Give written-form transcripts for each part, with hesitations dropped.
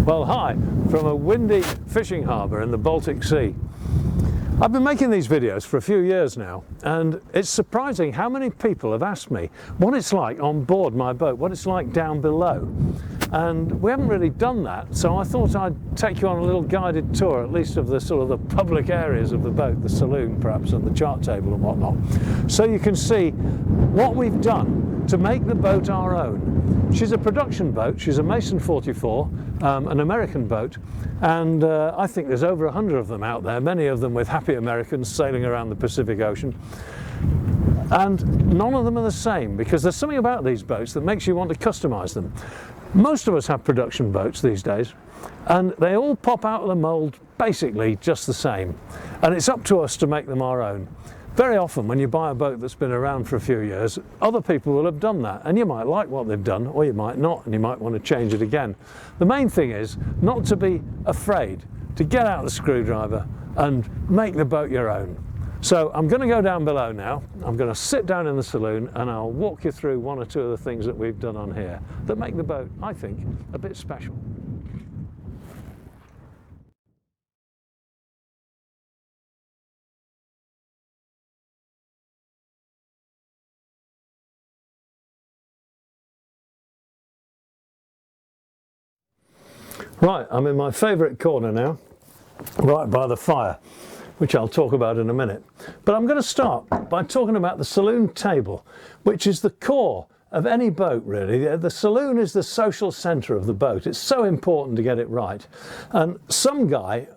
Well, hi, from a windy fishing harbour in the Baltic Sea. I've been making these videos for a few years now, and it's surprising how many people have asked me what it's like on board my boat, what it's like down below. And we haven't really done that, so I thought I'd take you on a little guided tour, at least of the sort of the public areas of the boat, the saloon perhaps, and the chart table and whatnot, so you can see what we've done to make the boat our own. She's a production boat, she's a Mason 44, an American boat, and I think there's over 100 of them out there, many of them with happy Americans sailing around the Pacific Ocean. And none of them are the same, because there's something about these boats that makes you want to customize them. Most of us have production boats these days, and they all pop out of the mold basically just the same, and it's up to us to make them our own. Very often when you buy a boat that's been around for a few years, other people will have done that, and you might like what they've done, or you might not, and you might want to change it again. The main thing is not to be afraid to get out the screwdriver and make the boat your own. So I'm going to go down below now, I'm going to sit down in the saloon, and I'll walk you through one or two of the things that we've done on here that make the boat, I think, a bit special. Right, I'm in my favourite corner now, right by the fire, which I'll talk about in a minute. But I'm going to start by talking about the saloon table, which is the core of any boat really. The saloon is the social centre of the boat. It's so important to get it right. And some guy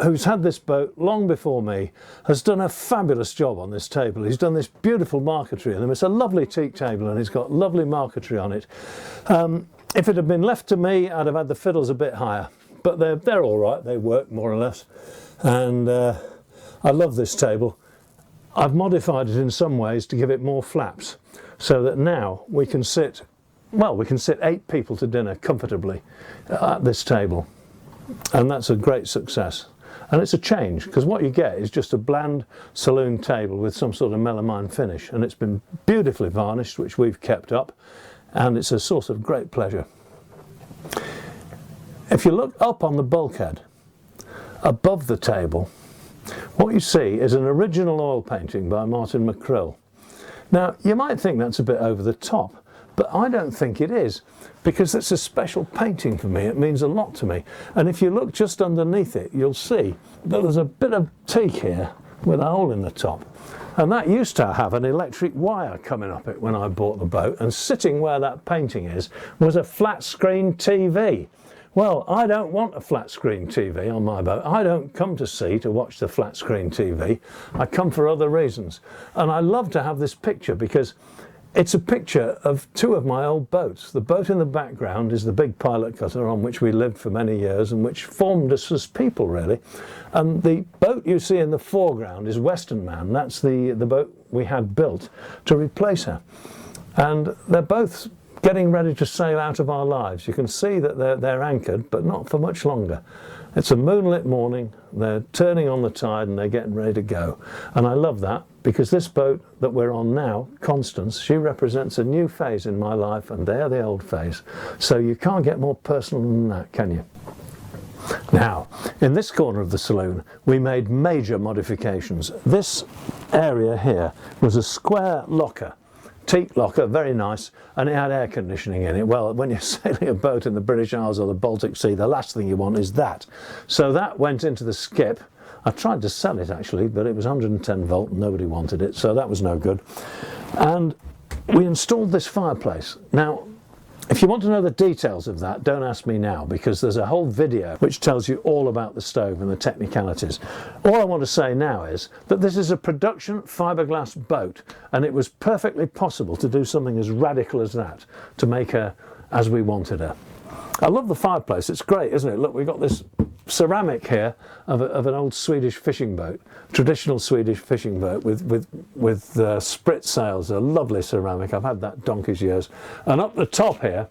who's had this boat long before me has done a fabulous job on this table. He's done this beautiful marquetry on them. It's a lovely teak table and it's got lovely marquetry on it. If it had been left to me, I'd have had the fiddles a bit higher, but they're all right, they work more or less. And I love this table. I've modified it in some ways to give it more flaps, so that now we can sit, well, we can sit 8 people to dinner comfortably at this table. And that's a great success. And it's a change, because what you get is just a bland saloon table with some sort of melamine finish, and it's been beautifully varnished, which we've kept up, and it's a source of great pleasure. If you look up on the bulkhead above the table, what you see is an original oil painting by Martin McCrill. Now, you might think that's a bit over the top, but I don't think it is, because it's a special painting for me. It means a lot to me. And if you look just underneath it, you'll see that there's a bit of teak here with a hole in the top. And that used to have an electric wire coming up it when I bought the boat, and sitting where that painting is was a flat screen TV. Well, I don't want a flat screen TV on my boat. I don't come to sea to watch the flat screen TV. I come for other reasons. And I love to have this picture because it's a picture of 2 of my old boats. The boat in the background is the big pilot cutter on which we lived for many years and which formed us as people, really. And the boat you see in the foreground is Western Man. That's the boat we had built to replace her. And they're both getting ready to sail out of our lives. You can see that they're anchored, but not for much longer. It's a moonlit morning, they're turning on the tide and they're getting ready to go. And I love that, because this boat that we're on now, Constance, she represents a new phase in my life, and they're the old phase. So you can't get more personal than that, can you? Now, in this corner of the saloon, we made major modifications. This area here was a square locker, teak locker, very nice, and it had air conditioning in it. Well, when you're sailing a boat in the British Isles or the Baltic Sea, the last thing you want is that. So that went into the skip. I tried to sell it actually, but it was 110 volt and nobody wanted it, so that was no good. And we installed this fireplace. Now, if you want to know the details of that, don't ask me now, because there's a whole video which tells you all about the stove and the technicalities. All I want to say now is that this is a production fiberglass boat, and it was perfectly possible to do something as radical as that, to make her as we wanted her. I love the fireplace, it's great, isn't it? Look, we've got this ceramic here of an old Swedish fishing boat, traditional Swedish fishing boat with sprit sails, a lovely ceramic. I've had that donkey's years. And up the top here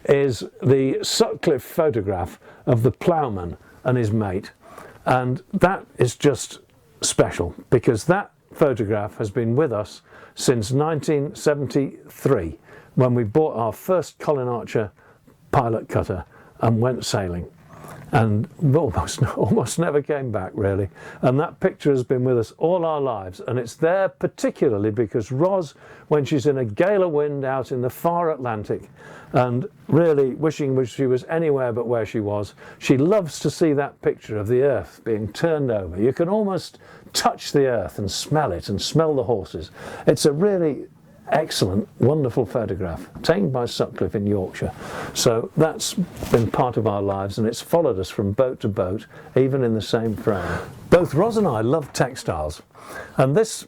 is the Sutcliffe photograph of the ploughman and his mate, and that is just special, because that photograph has been with us since 1973, when we bought our first Colin Archer pilot cutter and went sailing. and almost never came back, really. And that picture has been with us all our lives, and it's there particularly because Ros, when she's in a gale of wind out in the far Atlantic and really wishing she was anywhere but where she was, she loves to see that picture of the earth being turned over. You can almost touch the earth and smell it and smell the horses. It's a really excellent, wonderful photograph taken by Sutcliffe in Yorkshire. So that's been part of our lives, and it's followed us from boat to boat, even in the same frame. Both Ros and I love textiles, and this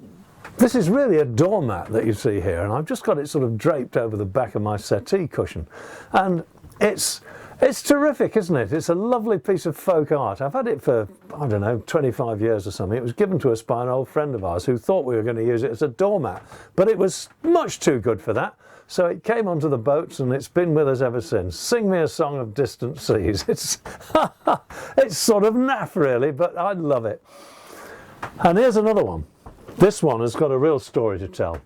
is really a doormat that you see here, and I've just got it sort of draped over the back of my settee cushion, and it's terrific, isn't it? It's a lovely piece of folk art. I've had it for, I don't know, 25 years or something. It was given to us by an old friend of ours who thought we were going to use it as a doormat, but it was much too good for that. So it came onto the boats, and it's been with us ever since. Sing me a song of distant seas. It's sort of naff, really, but I love it. And here's another one. This one has got a real story to tell.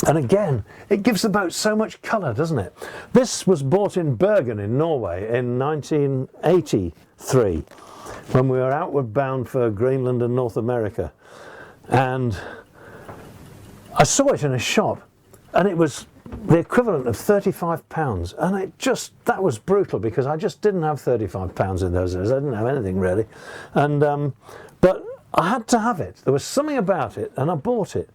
And again, it gives the boat so much colour, doesn't it? This was bought in Bergen in Norway in 1983, when we were outward bound for Greenland and North America. And I saw it in a shop, and it was the equivalent of £35. And that was brutal, because I just didn't have £35 in those days. I didn't have anything really. And but I had to have it. There was something about it, and I bought it.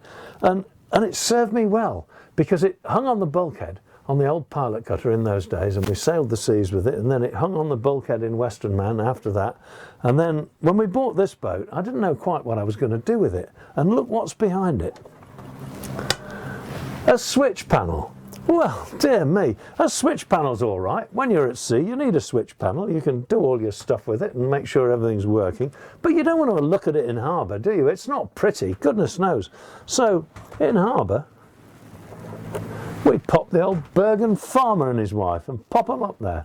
And it served me well, because it hung on the bulkhead on the old pilot cutter in those days, and we sailed the seas with it, and then it hung on the bulkhead in Western Man after that. And then when we bought this boat, I didn't know quite what I was going to do with it. And look what's behind it. A switch panel. Well, dear me, a switch panel's all right. When you're at sea, you need a switch panel. You can do all your stuff with it and make sure everything's working. But you don't want to look at it in harbour, do you? It's not pretty, goodness knows. So, in harbour, we pop the old Bergen farmer and his wife and pop them up there.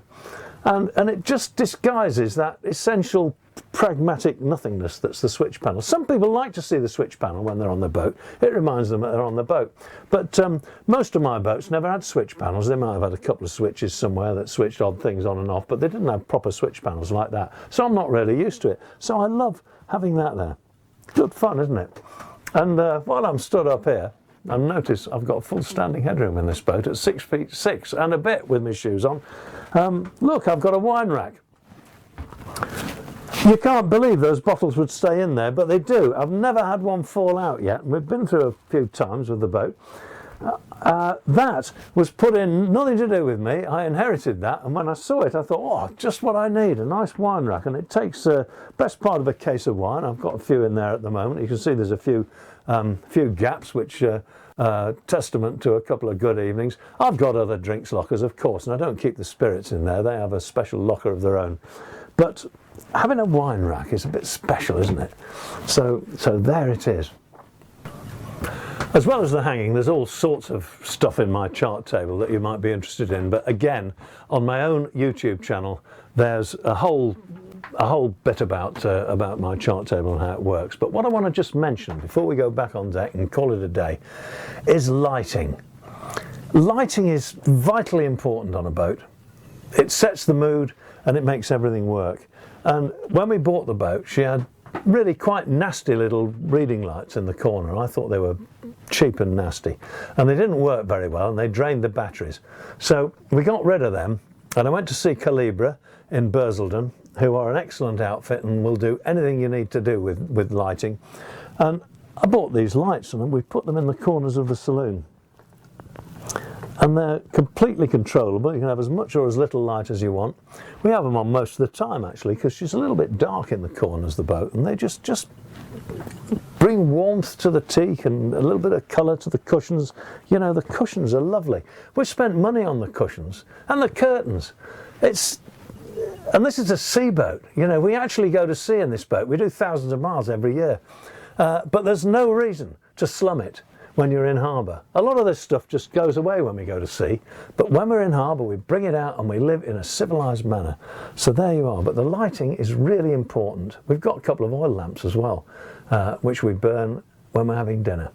And it just disguises that essential pragmatic nothingness that's the switch panel. Some people like to see the switch panel when they're on the boat. It reminds them that they're on the boat. But most of my boats never had switch panels. They might have had a couple of switches somewhere that switched odd things on and off, but they didn't have proper switch panels like that. So I'm not really used to it. So I love having that there. Good fun, isn't it? And while I'm stood up here, and notice I've got full standing headroom in this boat at 6'6" and a bit with my shoes on. Look, I've got a wine rack. You can't believe those bottles would stay in there, but they do. I've never had one fall out yet. We've been through a few times with the boat. That was put in, nothing to do with me. I inherited that, and when I saw it I thought, oh, just what I need, a nice wine rack. And it takes best part of a case of wine. I've got a few in there at the moment. You can see there's a few gaps, which testament to a couple of good evenings. I've got other drinks lockers, of course, and I don't keep the spirits in there. They have a special locker of their own. But having a wine rack is a bit special, isn't it? So there it is. As well as the hanging, there's all sorts of stuff in my chart table that you might be interested in. But again, on my own YouTube channel, there's a whole bit about my chart table and how it works. But what I want to just mention before we go back on deck and call it a day is lighting. Lighting is vitally important on a boat. It sets the mood and it makes everything work. And when we bought the boat, she had really quite nasty little reading lights in the corner. I thought they were cheap and nasty, and they didn't work very well, and they drained the batteries. So we got rid of them, and I went to see Calibra in Bursleden, who are an excellent outfit and will do anything you need to do with lighting. And I bought these lights, and we put them in the corners of the saloon. And they're completely controllable. You can have as much or as little light as you want. We have them on most of the time, actually, because she's a little bit dark in the corners of the boat, and they just bring warmth to the teak and a little bit of colour to the cushions. You know, the cushions are lovely. We've spent money on the cushions and the curtains. And this is a sea boat. You know, we actually go to sea in this boat. We do thousands of miles every year. But there's no reason to slum it when you're in harbour. A lot of this stuff just goes away when we go to sea, but when we're in harbour we bring it out and we live in a civilised manner. So there you are. But the lighting is really important. We've got a couple of oil lamps as well, which we burn when we're having dinner.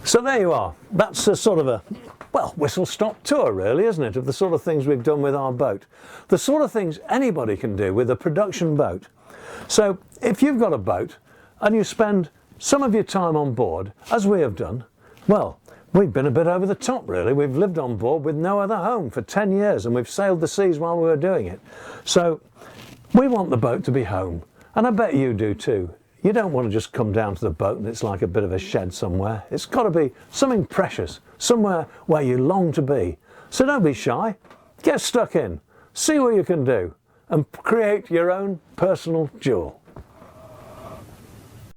So there you are. That's a sort of a, well, whistle-stop tour really, isn't it, of the sort of things we've done with our boat. The sort of things anybody can do with a production boat. So if you've got a boat and you spend some of your time on board, as we have done, well, we've been a bit over the top really. We've lived on board with no other home for 10 years and we've sailed the seas while we were doing it. So we want the boat to be home, and I bet you do too. You don't want to just come down to the boat and it's like a bit of a shed somewhere. It's got to be something precious, somewhere where you long to be. So don't be shy, get stuck in, see what you can do and create your own personal jewel.